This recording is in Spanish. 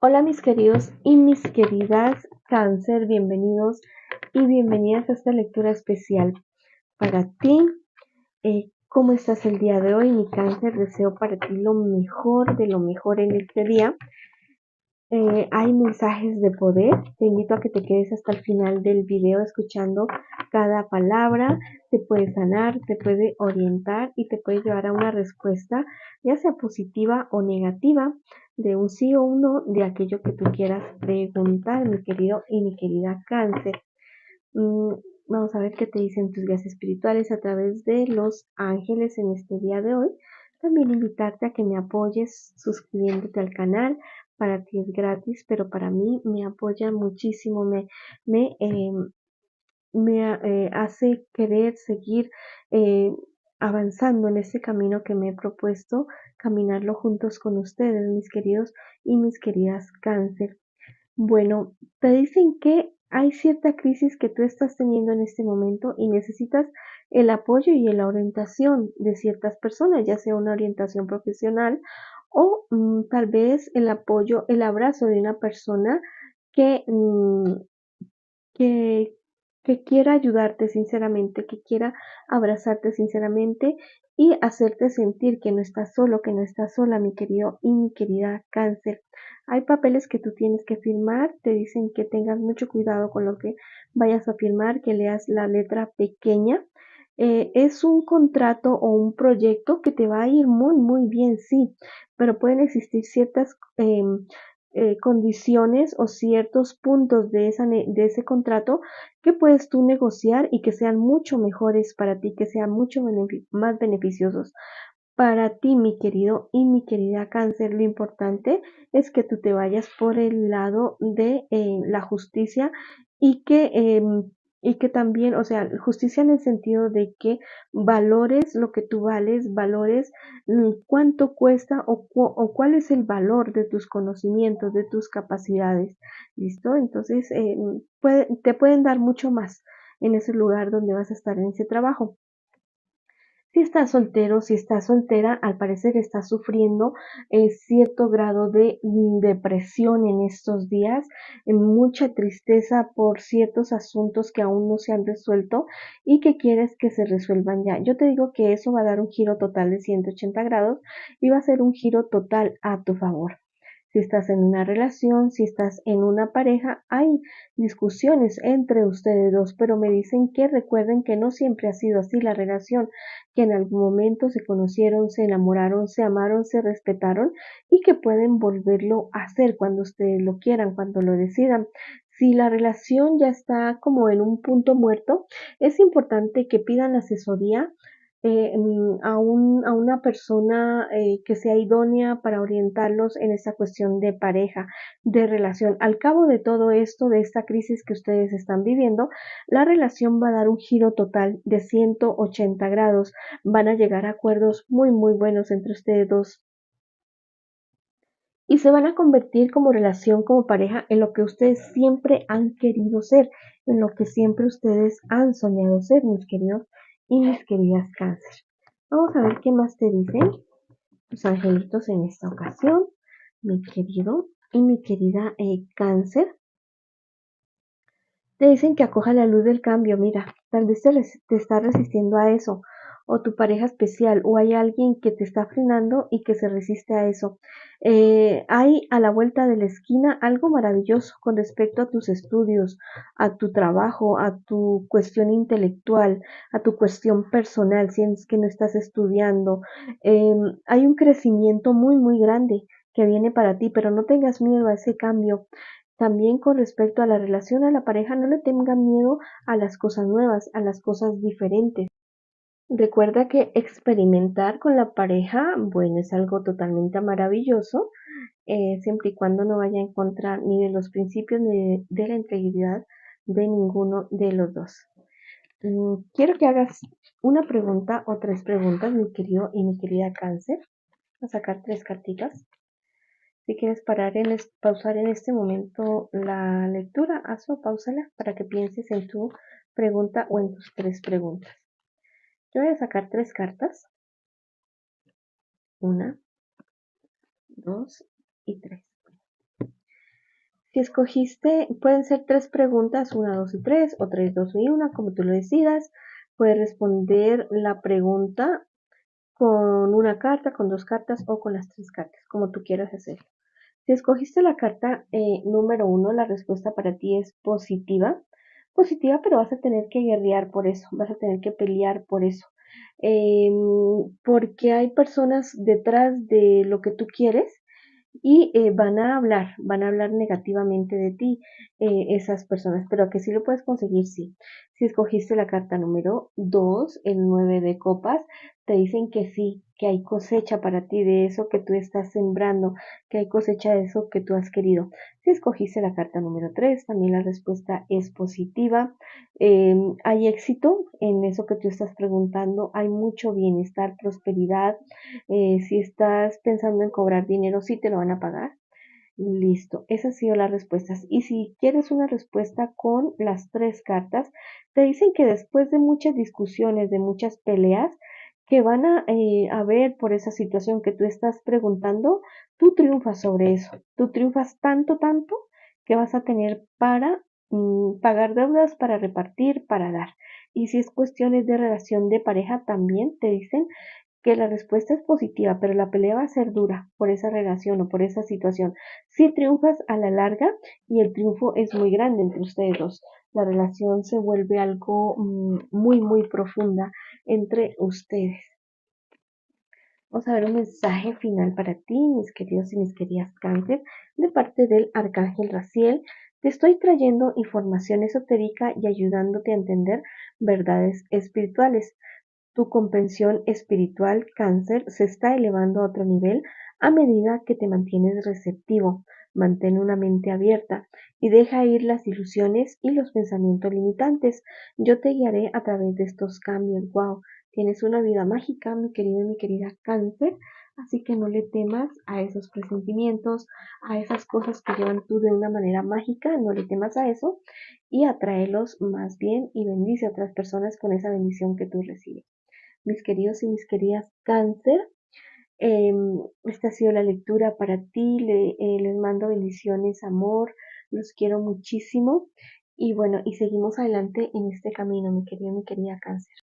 Hola mis queridos y mis queridas Cáncer, bienvenidos y bienvenidas a esta lectura especial para ti. ¿Cómo estás el día de hoy, mi Cáncer? Deseo para ti lo mejor de lo mejor en este día. Hay mensajes de poder. Te invito a que te quedes hasta el final del video escuchando cada palabra. Te puede sanar, te puede orientar y te puede llevar a una respuesta, ya sea positiva o negativa, de un sí o un no, de aquello que tú quieras preguntar, mi querido y mi querida Cáncer. Mm, Vamos a ver qué te dicen tus guías espirituales a través de los ángeles en este día de hoy. También invitarte a que me apoyes suscribiéndote al canal. Para ti es gratis, pero para mí me apoya muchísimo, me, eh, me hace querer seguir eh, avanzando en este camino que me he propuesto, caminarlo juntos con ustedes, mis queridos y mis queridas Cáncer. Bueno, te dicen que hay cierta crisis que tú estás teniendo en este momento y necesitas el apoyo y la orientación de ciertas personas, ya sea una orientación profesional o tal vez el apoyo, el abrazo de una persona que, que, que quiera ayudarte sinceramente, que quiera abrazarte sinceramente y hacerte sentir que no estás solo, que no estás sola, mi querido y mi querida Cáncer. Hay papeles que tú tienes que firmar, te dicen que tengas mucho cuidado con lo que vayas a firmar, que leas la letra pequeña. Es un contrato o un proyecto que te va a ir muy, muy bien, sí, pero pueden existir ciertas condiciones o ciertos puntos de ese contrato que puedes tú negociar y que sean mucho mejores para ti, que sean mucho más beneficiosos para ti, mi querido y mi querida Cáncer. Lo importante es que tú te vayas por el lado de la justicia y y que también, o sea, justicia en el sentido de que valores lo que tú vales, valores cuánto cuesta o cuál es el valor de tus conocimientos, de tus capacidades. ¿Listo? Entonces, te pueden dar mucho más en ese lugar donde vas a estar en ese trabajo. Si estás soltero, si estás soltera, al parecer estás sufriendo cierto grado de depresión en estos días, mucha tristeza por ciertos asuntos que aún no se han resuelto y que quieres que se resuelvan ya. Yo te digo que eso va a dar un giro total de 180 grados y va a ser un giro total a tu favor. Si estás en una relación, si estás en una pareja, hay discusiones entre ustedes dos, pero me dicen que recuerden que no siempre ha sido así la relación, que en algún momento se conocieron, se enamoraron, se amaron, se respetaron y que pueden volverlo a hacer cuando ustedes lo quieran, cuando lo decidan. Si la relación ya está como en un punto muerto, es importante que pidan asesoría a una persona que sea idónea para orientarlos en esta cuestión de pareja, de relación. Al cabo de todo esto, de esta crisis que ustedes están viviendo, la relación va a dar un giro total de 180 grados. Van a llegar a acuerdos muy, muy buenos entre ustedes dos y se van a convertir como relación, como pareja, en lo que ustedes siempre han querido ser, en lo que siempre ustedes han soñado ser, mis queridos y mis queridas Cáncer. Vamos a ver qué más te dicen tus angelitos en esta ocasión, mi querido y mi querida Cáncer. Te dicen que acoja la luz del cambio, mira, tal vez te está resistiendo a eso, o tu pareja especial, o hay alguien que te está frenando y que se resiste a eso. Hay a la vuelta de la esquina algo maravilloso con respecto a tus estudios, a tu trabajo, a tu cuestión intelectual, a tu cuestión personal, si es que no estás estudiando. Hay un crecimiento muy, muy grande que viene para ti, pero no tengas miedo a ese cambio. También con respecto a la relación a la pareja, no le tengan miedo a las cosas nuevas, a las cosas diferentes. Recuerda que experimentar con la pareja, bueno, es algo totalmente maravilloso, siempre y cuando no vaya en contra ni de los principios ni de la integridad de ninguno de los dos. Quiero que hagas una pregunta o tres preguntas, mi querido y mi querida Cáncer. Voy a sacar tres cartitas. Si quieres pausar en este momento la lectura, hazlo, pausala para que pienses en tu pregunta o en tus tres preguntas. Yo voy a sacar tres cartas. Una, dos y tres. Si escogiste, pueden ser 3 preguntas, 1, 2 y 3, o 3, 2 y 1, como tú lo decidas. Puedes responder la pregunta con una carta, con 2 cartas o con las 3 cartas, como tú quieras hacerlo. Si escogiste la carta número 1, la respuesta para ti es positiva. Positiva, pero vas a tener que guerrear por eso, vas a tener que pelear por eso. Porque hay personas detrás de lo que tú quieres y van a hablar negativamente de ti esas personas, pero que sí lo puedes conseguir, sí. Si escogiste la carta número 2, el 9 de copas, te dicen que sí, que hay cosecha para ti de eso que tú estás sembrando, que hay cosecha de eso que tú has querido. Si escogiste la carta número 3, también la respuesta es positiva. Hay éxito en eso que tú estás preguntando, hay mucho bienestar, prosperidad. Si estás pensando en cobrar dinero, sí te lo van a pagar. Listo, esas han sido las respuestas. Y si quieres una respuesta con las 3 cartas, te dicen que después de muchas discusiones, de muchas peleas que van a haber por esa situación que tú estás preguntando, tú triunfas sobre eso. Tú triunfas tanto, tanto que vas a tener para pagar deudas, para repartir, para dar. Y si es cuestiones de relación de pareja, también te dicen que la respuesta es positiva, pero la pelea va a ser dura por esa relación o por esa situación. Si triunfas a la larga y el triunfo es muy grande entre ustedes dos, la relación se vuelve algo muy, muy profunda entre ustedes. Vamos a ver un mensaje final para ti, mis queridos y mis queridas Cáncer, de parte del Arcángel Raciel. Te estoy trayendo información esotérica y ayudándote a entender verdades espirituales. Tu comprensión espiritual, Cáncer, se está elevando a otro nivel a medida que te mantienes receptivo. Mantén una mente abierta y deja ir las ilusiones y los pensamientos limitantes. Yo te guiaré a través de estos cambios. Wow, tienes una vida mágica, mi querido y mi querida Cáncer. Así que no le temas a esos presentimientos, a esas cosas que llevan tú de una manera mágica. No le temas a eso y atráelos más bien y bendice a otras personas con esa bendición que tú recibes. Mis queridos y mis queridas Cáncer, esta ha sido la lectura para ti. Les mando bendiciones, amor, los quiero muchísimo. Y bueno, y seguimos adelante en este camino, mi querido, mi querida Cáncer.